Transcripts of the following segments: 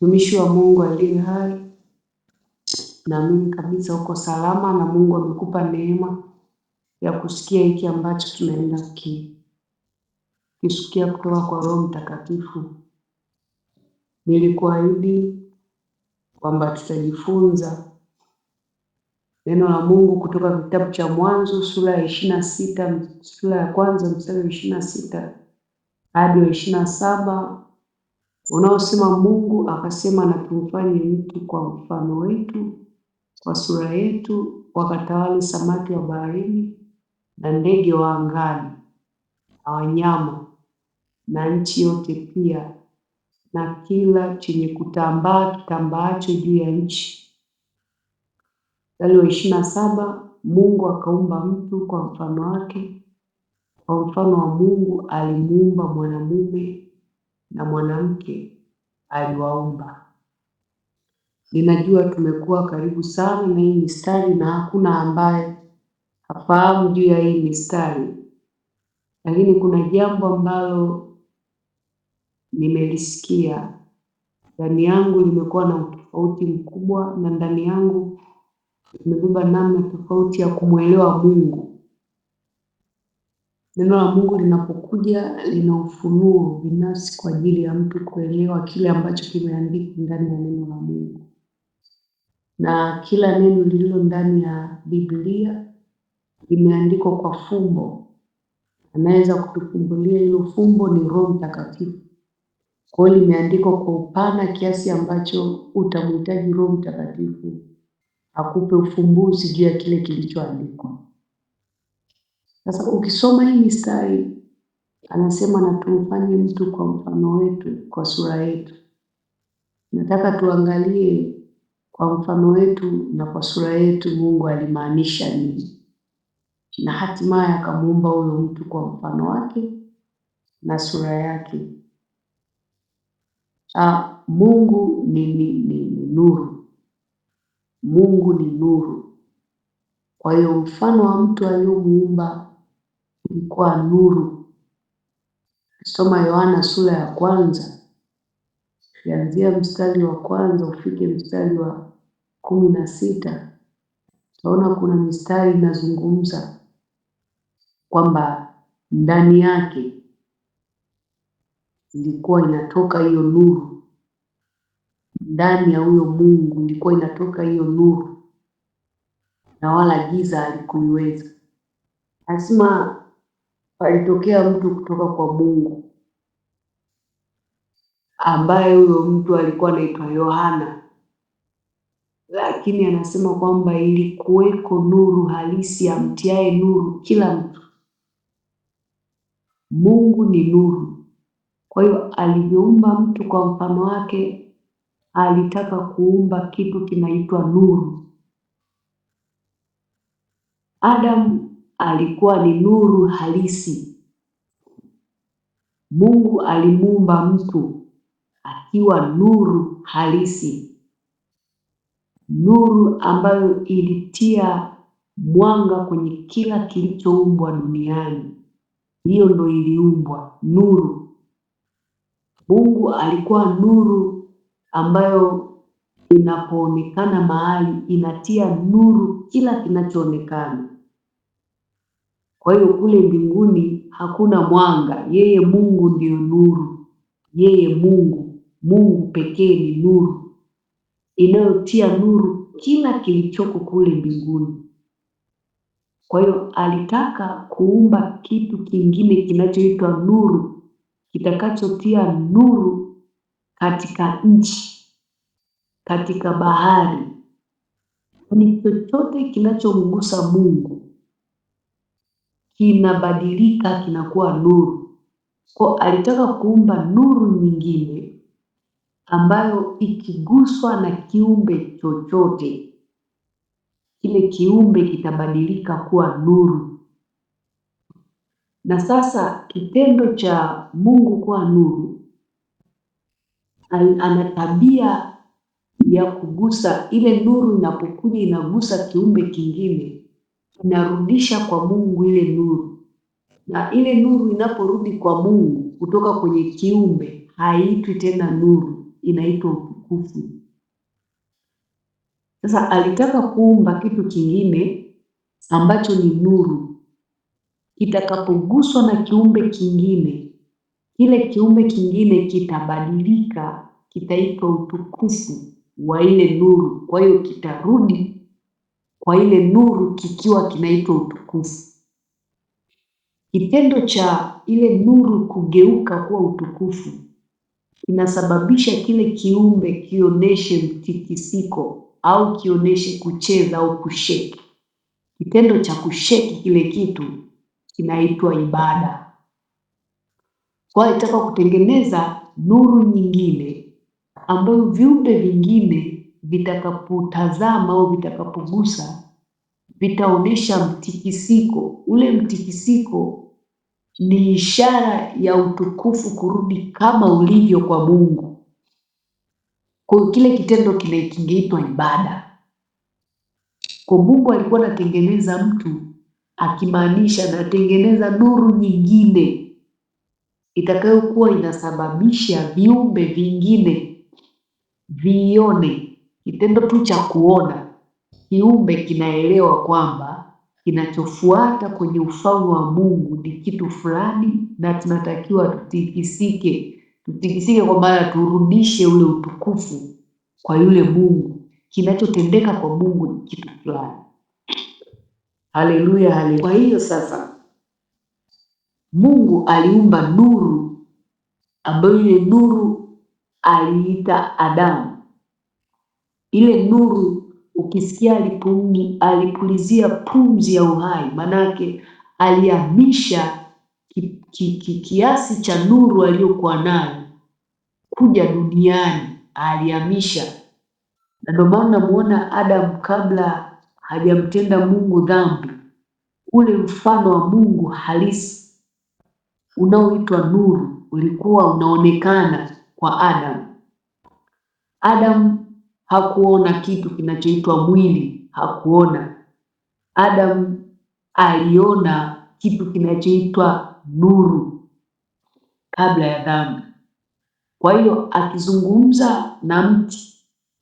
Mtumishi wa Mungu aliye hai, naamini kabisa uko salama na Mungu amekupa neema ya kusikia hiki ambacho tunaenda kukisikia kutoka kwa Roho Mtakatifu. Nilikuahidi kwamba tutajifunza neno la Mungu kutoka kitabu cha Mwanzo sura ya 26, sura ya kwanza mstari wa 26 hadi wa 27, unaosema Mungu akasema, na tumfanye mtu kwa mfano wetu, kwa sura yetu, wakatawale samaki wa baharini na ndege wa angani na wanyama na nchi yote pia na kila chenye kutambaa kitambaacho juu ya nchi. Mstari wa 27, Mungu akaumba mtu kwa mfano wake, kwa mfano wa Mungu alimuumba, mwanamume na mwanamke aliwaumba. Ninajua tumekuwa karibu sana na hii mistari na hakuna ambaye hafahamu juu ya hii mistari, lakini kuna jambo ambalo nimelisikia ndani yangu, limekuwa na utofauti mkubwa, na ndani yangu nimebeba namna tofauti ya kumwelewa Mungu. Neno la Mungu linapokuja lina ufunuo binafsi kwa ajili ya mtu kuelewa kile ambacho kimeandikwa ndani ya neno la Mungu. Na kila neno lililo ndani ya Biblia limeandikwa kwa fumbo. Anaweza kutufumbulia hilo fumbo ni Roho Mtakatifu. Kwa hiyo limeandikwa kwa upana kiasi ambacho utamhitaji Roho Mtakatifu akupe ufumbuzi juu ya kile kilichoandikwa. Sasa ukisoma hii mistari, anasema na tumfanye mtu kwa mfano wetu, kwa sura yetu. Nataka tuangalie kwa mfano wetu na kwa sura yetu Mungu alimaanisha nini, na hatimaye akamuumba huyo mtu kwa mfano wake na sura yake. Mungu ni nuru. Mungu ni nuru. Kwa hiyo mfano wa mtu aliyomuumba ilikuwa nuru. Soma Yohana sura ya kwanza, kuanzia mstari wa kwanza ufike mstari wa 16. Utaona kuna mistari inazungumza kwamba ndani yake ilikuwa inatoka hiyo nuru. Ndani ya huyo Mungu ilikuwa inatoka hiyo nuru, na wala giza halikuiweza. Anasema palitokea mtu kutoka kwa Mungu, ambaye huyo mtu alikuwa anaitwa Yohana. Lakini anasema kwamba ilikuweko nuru halisi amtiaye nuru kila mtu. Mungu ni nuru. Kwa hiyo alivyoumba mtu kwa mfano wake, alitaka kuumba kitu kinaitwa nuru. Adamu alikuwa ni nuru halisi. Mungu alimuumba mtu akiwa nuru halisi, nuru ambayo ilitia mwanga kwenye kila kilichoumbwa duniani. Hiyo ndio iliumbwa nuru. Mungu alikuwa nuru ambayo inapoonekana mahali inatia nuru kila kinachoonekana. Kwa hiyo kule mbinguni hakuna mwanga, yeye Mungu ndio nuru. Yeye Mungu pekee ni nuru inayotia nuru kila kilichoko kule mbinguni. Kwa hiyo alitaka kuumba kitu kingine kinachoitwa nuru, kitakachotia nuru katika nchi, katika bahari. Ni chochote kinachomgusa Mungu kinabadilika, kinakuwa nuru. Kwa alitaka kuumba nuru nyingine ambayo ikiguswa na kiumbe chochote, kile kiumbe kitabadilika kuwa nuru. Na sasa kitendo cha Mungu kuwa nuru, ana tabia ya kugusa. Ile nuru inapokuja inagusa kiumbe kingine, inarudisha kwa Mungu ile nuru. Na ile nuru inaporudi kwa Mungu kutoka kwenye kiumbe, haitwi tena nuru, inaitwa utukufu. Sasa alitaka kuumba kitu kingine ambacho ni nuru. Kitakapoguswa na kiumbe kingine, kile kiumbe kingine kitabadilika, kitaitwa utukufu wa ile nuru. Kwa hiyo kitarudi kwa ile nuru kikiwa kinaitwa utukufu. Kitendo cha ile nuru kugeuka kuwa utukufu kinasababisha kile kiumbe kionyeshe mtikisiko au kionyeshe kucheza au kusheki. Kitendo cha kusheki kile kitu kinaitwa ibada. Kwa hiyo alitaka kutengeneza nuru nyingine ambayo viumbe vingine vitakapotazama au vitakapogusa vitaonyesha mtikisiko. Ule mtikisiko ni ishara ya utukufu kurudi kama ulivyo kwa Mungu. Kwa hiyo kile kitendo kingeitwa ibada. Kwa Mungu alikuwa anatengeneza mtu akimaanisha anatengeneza nuru nyingine itakayokuwa inasababisha viumbe vingine vione. Kitendo tu cha kuona, kiumbe kinaelewa kwamba kinachofuata kwenye ufalme wa Mungu ni kitu fulani, na tunatakiwa tutikisike kwa maana turudishe ule utukufu kwa yule Mungu. Kinachotendeka kwa Mungu ni kitu fulani. Haleluya, haleluya. Kwa hiyo sasa Mungu aliumba nuru ambayo ile nuru aliita Adamu. Ile nuru ukisikia alipulizia pumzi ya uhai, manake alihamisha kiasi cha nuru aliyokuwa nayo kuja duniani, alihamisha. Na ndio maana namuona Adamu kabla hajamtenda Mungu dhambi, ule mfano wa Mungu halisi unaoitwa nuru ulikuwa unaonekana kwa Adamu. Adamu hakuona kitu kinachoitwa mwili, hakuona. Adamu aliona kitu kinachoitwa nuru kabla ya dhambi. Kwa hiyo akizungumza na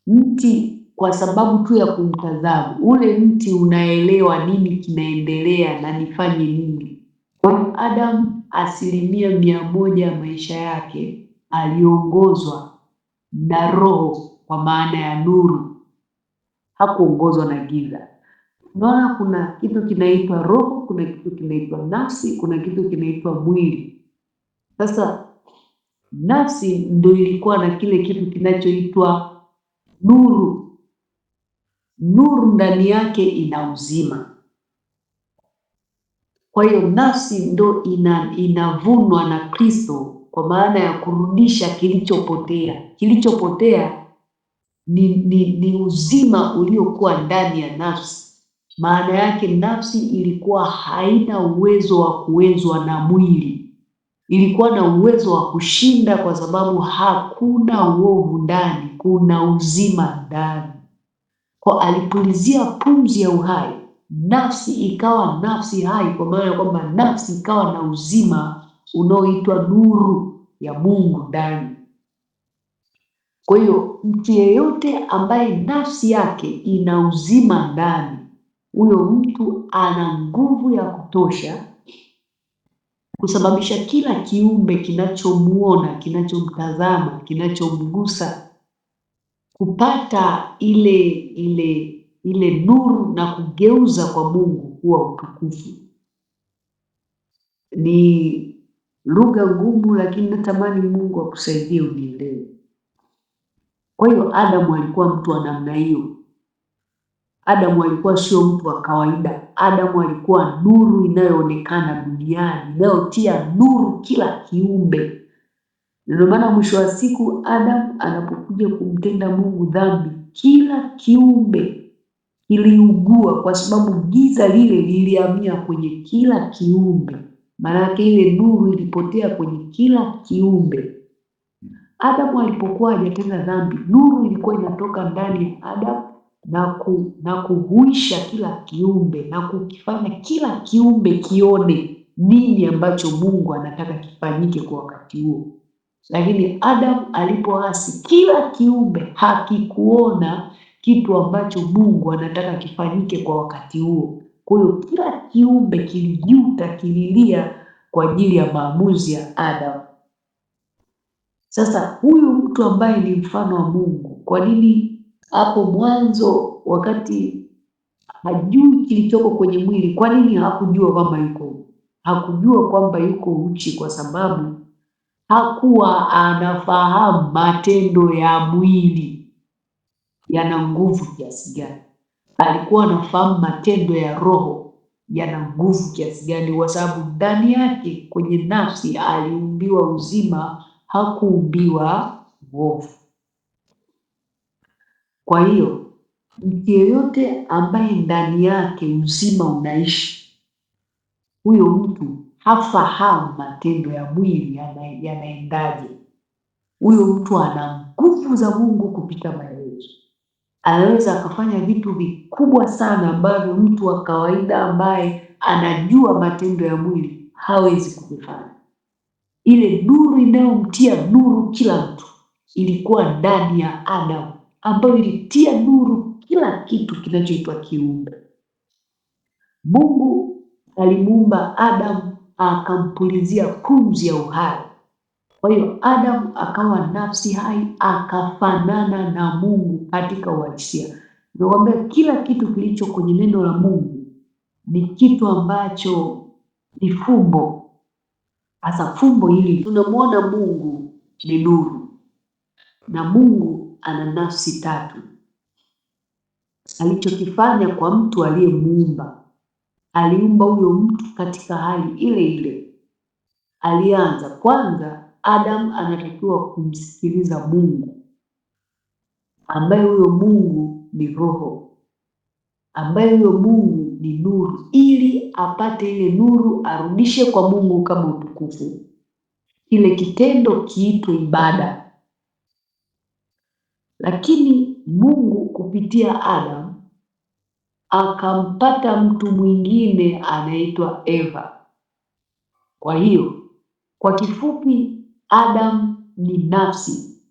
mti kwa sababu tu ya kumtazama, ule mti unaelewa nini kinaendelea na nifanye nini. Kwa hiyo Adamu 100% ya maisha yake aliongozwa na Roho, kwa maana ya nuru. Hakuongozwa na giza. Unaona kuna kitu kinaitwa roho, kuna kitu kinaitwa nafsi, kuna kitu kinaitwa mwili. Sasa nafsi ndio ilikuwa na kile kitu kinachoitwa nuru. Nuru ndani yake ina uzima. Kwa hiyo nafsi ndio inavunwa na Kristo, kwa maana ya kurudisha kilichopotea. Kilichopotea ni uzima uliokuwa ndani ya nafsi. Maana yake nafsi ilikuwa haina uwezo wa kuwezwa na mwili. Ilikuwa na uwezo wa kushinda kwa sababu hakuna uovu ndani, kuna uzima ndani. Kwa alipulizia pumzi ya uhai, nafsi ikawa nafsi hai, kwa maana kwamba nafsi ikawa na uzima unaoitwa nuru ya Mungu ndani. Kwa hiyo mtu yeyote ambaye nafsi yake ina uzima ndani, huyo mtu ana nguvu ya kutosha kusababisha kila kiumbe kinachomuona, kinachomtazama, kinachomgusa kupata ile nuru na kugeuza kwa Mungu kuwa utukufu. Ni lugha ngumu, lakini natamani Mungu akusaidie unielewe. Kwa hiyo Adamu alikuwa mtu wa namna hiyo. Adamu alikuwa sio mtu wa kawaida. Adamu alikuwa nuru inayoonekana duniani, inayotia nuru kila kiumbe. Ndio maana mwisho wa siku Adamu anapokuja kumtenda Mungu dhambi, kila kiumbe kiliugua, kwa sababu giza lile lilihamia kwenye kila kiumbe. Maana ile nuru ilipotea kwenye kila kiumbe. Adamu alipokuwa hajatenda dhambi, nuru ilikuwa inatoka ndani ya Adamu na kuhuisha kila kiumbe na kukifanya kila kiumbe kione nini ambacho Mungu anataka kifanyike kwa wakati huo. Lakini Adamu alipoasi, kila kiumbe hakikuona kitu ambacho Mungu anataka kifanyike kwa wakati huo. Kwa hiyo kila kiumbe kilijuta, kililia kwa ajili ya maamuzi ya Adamu. Sasa huyu mtu ambaye ni mfano wa Mungu, kwa nini hapo mwanzo wakati hajui kilichoko kwenye mwili, kwa nini hakujua kwamba yuko uchi? Kwa sababu hakuwa anafahamu matendo ya mwili yana nguvu kiasi gani. Alikuwa anafahamu matendo ya roho yana nguvu kiasi gani, kwa sababu ndani yake kwenye nafsi aliumbiwa uzima, hakuumbiwa uovu. Kwa hiyo mtu yeyote ambaye ndani yake uzima unaishi, huyo mtu hafahamu matendo ya mwili yanaendaje. Huyo mtu ana nguvu za Mungu kupita maelezo. Anaweza akafanya vitu vikubwa sana ambavyo mtu wa kawaida ambaye anajua matendo ya mwili hawezi kuvifanya. Ile nuru inayomtia nuru kila mtu ilikuwa ndani ya Adamu, ambayo ilitia nuru kila kitu kinachoitwa kiumbe. Mungu alimuumba Adamu akampulizia pumzi ya uhai. Kwa hiyo Adamu akawa nafsi hai, akafanana na Mungu katika uhalisia. Nakwambia kila kitu kilicho kwenye neno la Mungu ni kitu ambacho ni fumbo. Hasa fumbo hili tunamwona Mungu ni nuru, na Mungu ana nafsi tatu. Alichokifanya kwa mtu aliyemuumba, aliumba huyo mtu katika hali ile ile. Alianza kwanza, Adamu anatakiwa kumsikiliza Mungu, ambaye huyo Mungu ni roho, ambaye huyo Mungu ni nuru, ili apate ile nuru arudishe kwa Mungu kama utukufu. Kile kitendo kiitwe ibada. Lakini Mungu kupitia Adamu akampata mtu mwingine anaitwa Eva. Kwa hiyo kwa kifupi, Adamu ni nafsi,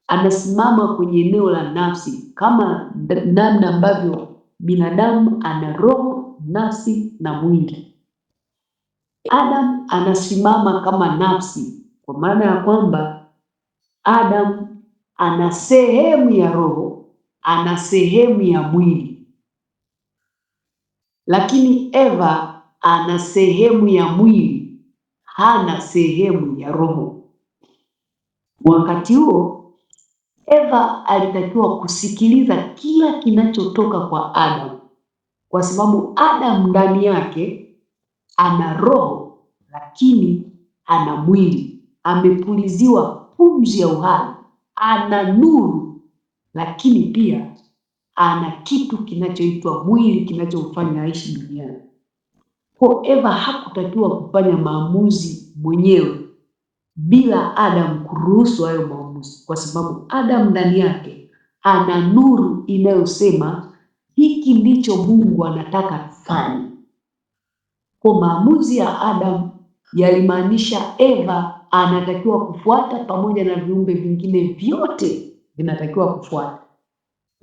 anasimama kwenye eneo la nafsi, kama namna ambavyo binadamu ana roho, nafsi na mwili. Adamu anasimama kama nafsi, kwa maana ya kwamba Adamu ana sehemu ya roho, ana sehemu ya mwili, lakini Eva ana sehemu ya mwili, hana sehemu ya roho. Wakati huo Eva alitakiwa kusikiliza kila kinachotoka kwa Adamu, kwa sababu Adamu ndani yake ana roho lakini ana mwili, amepuliziwa pumzi ya uhai, ana nuru lakini pia ana kitu kinachoitwa mwili kinachomfanya aishi duniani. Kwa Eva hakutakiwa kufanya maamuzi mwenyewe bila Adamu kuruhusu hayo maamuzi, kwa sababu Adamu ndani yake ana nuru inayosema hiki ndicho Mungu anataka tufanye. Kwa maamuzi ya Adamu yalimaanisha Eva anatakiwa kufuata, pamoja na viumbe vingine vyote vinatakiwa kufuata.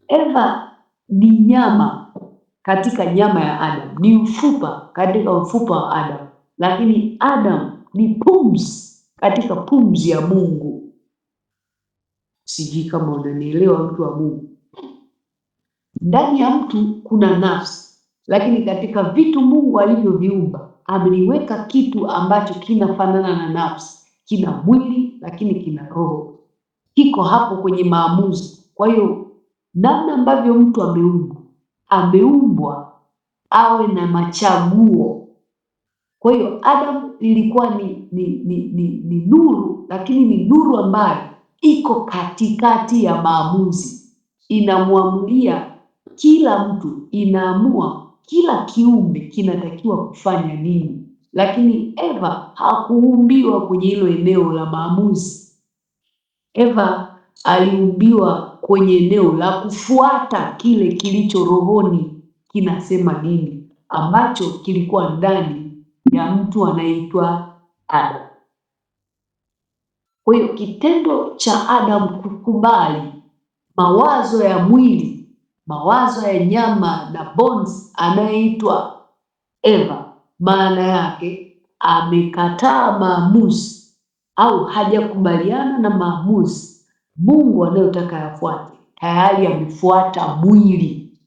Eva ni nyama katika nyama ya Adamu, ni mfupa katika mfupa wa Adamu, lakini Adamu ni pumzi katika pumzi ya Mungu. Sijui kama unanielewa, mtu wa Mungu. Ndani ya mtu kuna nafsi, lakini katika vitu Mungu alivyoviumba ameliweka kitu ambacho kinafanana na nafsi, kina mwili lakini kina roho, kiko hapo kwenye maamuzi. Kwa hiyo namna ambavyo mtu ameumbwa awe na machaguo. Kwa hiyo Adamu ilikuwa ni nuru, lakini ni nuru ambayo iko katikati ya maamuzi, inamwamulia kila mtu, inaamua kila kiumbe kinatakiwa kufanya nini. Lakini Eva hakuumbiwa kwenye hilo eneo la maamuzi. Eva aliumbiwa kwenye eneo la kufuata kile kilicho rohoni kinasema nini, ambacho kilikuwa ndani ya mtu anaitwa Adamu. Kwa hiyo kitendo cha Adamu kukubali mawazo ya mwili, mawazo ya nyama na bones anayeitwa Eva, maana yake amekataa maamuzi au hajakubaliana na maamuzi Mungu anayotaka yafuate. Tayari amefuata mwili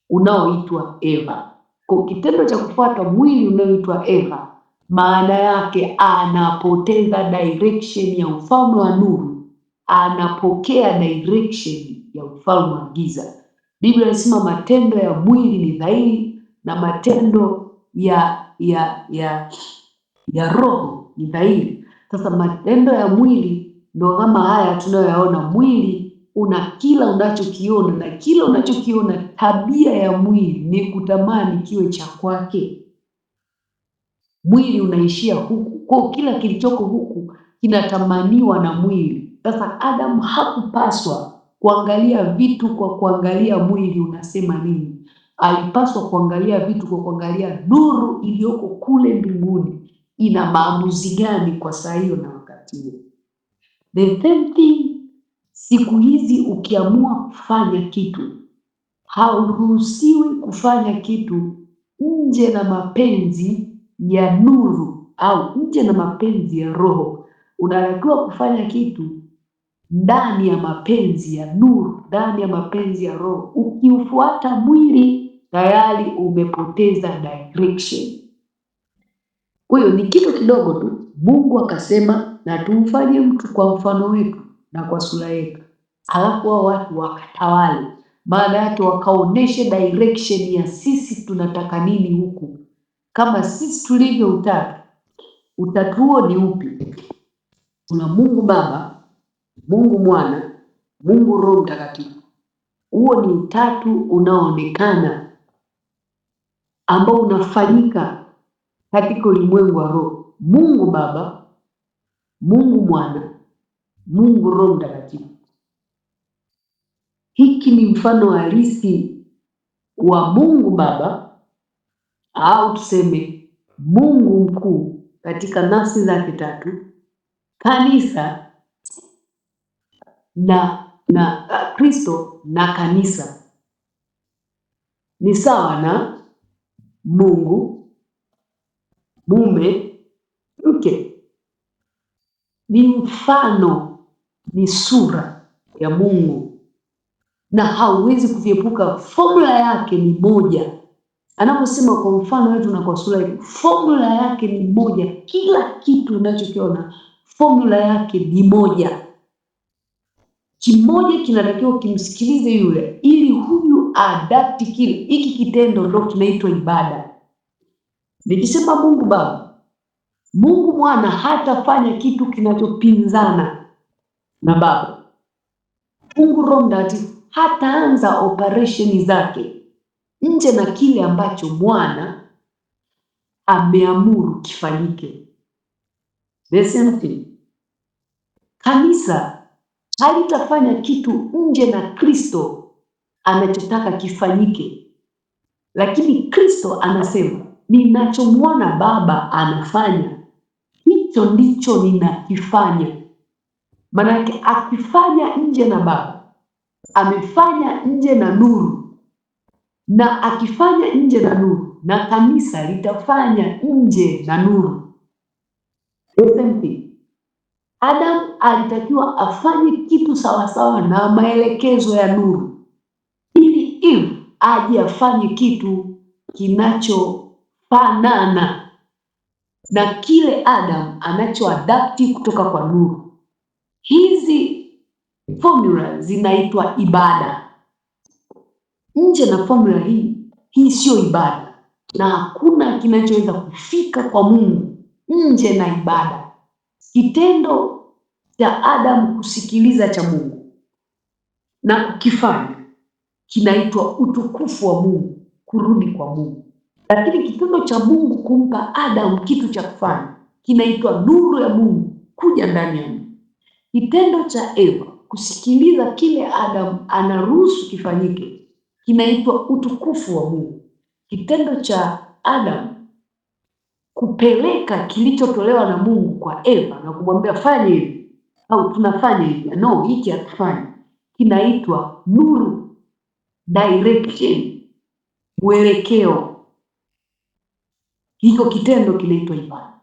unaoitwa Eva. Kwa kitendo cha kufuata mwili unaoitwa Eva, maana yake anapoteza direction ya ufalme wa nuru, anapokea direction ya ufalme wa giza. Biblia inasema matendo ya mwili ni dhahiri na matendo ya roho ni dhahiri. Sasa matendo ya mwili ndio kama haya tunayoyaona. Mwili una kila unachokiona, na kila unachokiona, tabia ya mwili ni kutamani kiwe cha kwake. Mwili unaishia huku, kwa kila kilichoko huku kinatamaniwa na mwili. Sasa Adamu hakupaswa kuangalia vitu kwa kuangalia mwili unasema nini. Alipaswa kuangalia vitu kwa kuangalia nuru iliyoko kule mbinguni ina maamuzi gani kwa saa hiyo na wakati huo. The same thing, siku hizi ukiamua kufanya kitu, hauruhusiwi kufanya kitu nje na mapenzi ya nuru au nje na mapenzi ya roho. Unatakiwa kufanya kitu ndani ya mapenzi ya nuru, ndani ya mapenzi ya roho. Ukiufuata mwili, tayari umepoteza direction. Kwa hiyo ni kitu kidogo tu, Mungu akasema na tumfanye mtu kwa mfano wetu na kwa sura yetu, halafu hao watu wakatawale. Maana yake wakaoneshe direction ya sisi tunataka nini huku. Kama sisi tulivyo utatu, utatu huo ni upi? Kuna Mungu Baba, Mungu Mwana, Mungu Roho Mtakatifu. Huo ni utatu unaoonekana ambao unafanyika katika ulimwengu wa roho. Mungu Baba, Mungu Mwana, Mungu Roho Mtakatifu. Hiki ni mfano halisi wa Mungu Baba, au tuseme Mungu mkuu katika nafsi zake tatu, kanisa na Kristo na kanisa ni sawa na Mungu, mume, mke. Ni mfano, ni sura ya Mungu na hauwezi kuviepuka. Formula yake ni moja. Anaposema kwa mfano wetu na kwa sura yetu, formula yake ni moja. Kila kitu unachokiona formula yake ni moja. Kimoja kinatakiwa kimsikilize yule ili huyu adapti kile. Hiki kitendo ndio kinaitwa ibada. Nikisema Mungu Baba, Mungu Mwana hatafanya kitu kinachopinzana na Baba. Mungu Roho Mtakatifu hataanza operation zake nje na kile ambacho Mwana ameamuru kifanyike. The same thing. Kanisa halitafanya kitu nje na Kristo anachotaka kifanyike, lakini Kristo anasema ninachomwona Baba anafanya, hicho ndicho ninakifanya. Maana yake akifanya nje na Baba, amefanya nje na nuru, na akifanya nje na nuru, na kanisa litafanya nje na nuru. The same thing. Adam alitakiwa afanye kitu sawasawa na maelekezo ya nuru, ili Eve aje afanye kitu kinachofanana na kile Adam anachoadapti kutoka kwa nuru. Hizi formula zinaitwa ibada. Nje na formula hii sio ibada, na hakuna kinachoweza kufika kwa Mungu nje na ibada. Kitendo cha Adam kusikiliza cha Mungu na kukifanya kinaitwa utukufu wa Mungu, kurudi kwa Mungu. Lakini kitendo cha Mungu kumpa Adam kitu cha kufanya kinaitwa nuru ya Mungu kuja ndani ya Mungu. Kitendo cha Eva kusikiliza kile Adam anaruhusu kifanyike kinaitwa utukufu wa Mungu. Kitendo cha Adam kupeleka kilichotolewa na Mungu kwa Eva na kumwambia fanye hivi au tunafanya hivi. No, hiki hatufanyi. Kinaitwa nuru, direction, mwelekeo. Hiko kitendo kinaitwa ibada.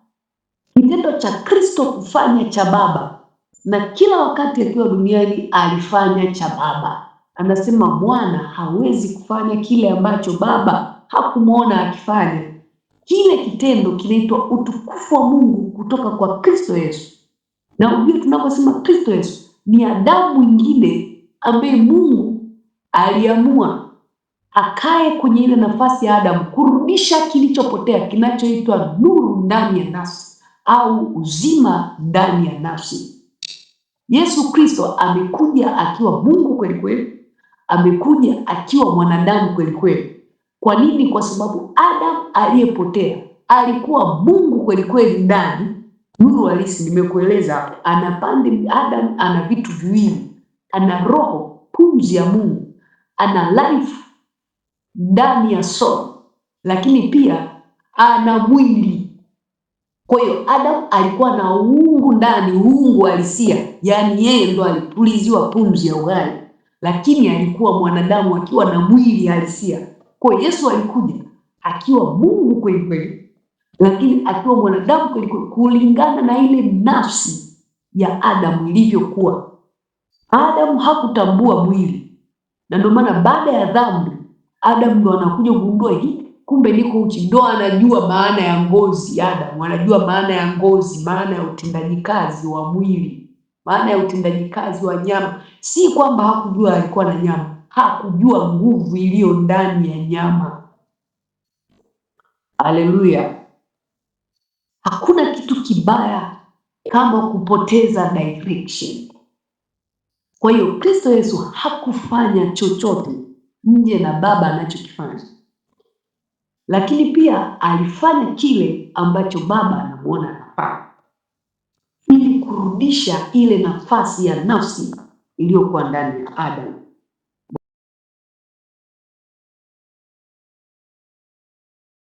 Kitendo cha Kristo kufanya cha Baba, na kila wakati akiwa duniani alifanya cha Baba. Anasema mwana hawezi kufanya kile ambacho Baba hakumwona akifanya. Kile kitendo kinaitwa utukufu wa Mungu kutoka kwa Kristo Yesu. Na ujue tunaposema Kristo Yesu ni Adamu mwingine ambaye Mungu aliamua akae kwenye ile nafasi ya Adamu, kurudisha kilichopotea, kinachoitwa nuru ndani ya nafsi au uzima ndani ya nafsi. Yesu Kristo amekuja akiwa Mungu kweli kweli, amekuja akiwa mwanadamu kweli kweli. Kwa nini? Kwa sababu Adamu aliyepotea alikuwa Mungu kweli kweli ndani, nuru halisi. Nimekueleza hapo, ana pande. Adamu ana vitu viwili, ana roho, pumzi ya Mungu, ana life ndani ya soul, lakini pia ana mwili. Kwa hiyo Adamu alikuwa na uungu ndani, uungu halisia, yaani yeye ndo alipuliziwa pumzi ya uhai, lakini alikuwa mwanadamu akiwa na mwili halisia. Kwa hiyo Yesu alikuja akiwa Mungu kweli kweli, lakini akiwa mwanadamu kweli kweli, kulingana na ile nafsi ya Adamu ilivyokuwa. Adamu hakutambua mwili, na ndio maana baada ya dhambi Adamu ndo anakuja kugundua hii, kumbe niko uchi. Ndo anajua maana ya ngozi. Adamu anajua maana ya ngozi, maana ya utendaji kazi wa mwili, maana ya utendaji kazi wa nyama. Si kwamba hakujua alikuwa na nyama, hakujua nguvu iliyo ndani ya nyama. Haleluya! Hakuna kitu kibaya kama kupoteza direction. Kwa hiyo Kristo Yesu hakufanya chochote nje na Baba anachokifanya, lakini pia alifanya kile ambacho Baba anamuona anafanya, ili kurudisha ile nafasi ya nafsi iliyokuwa ndani ya Adamu.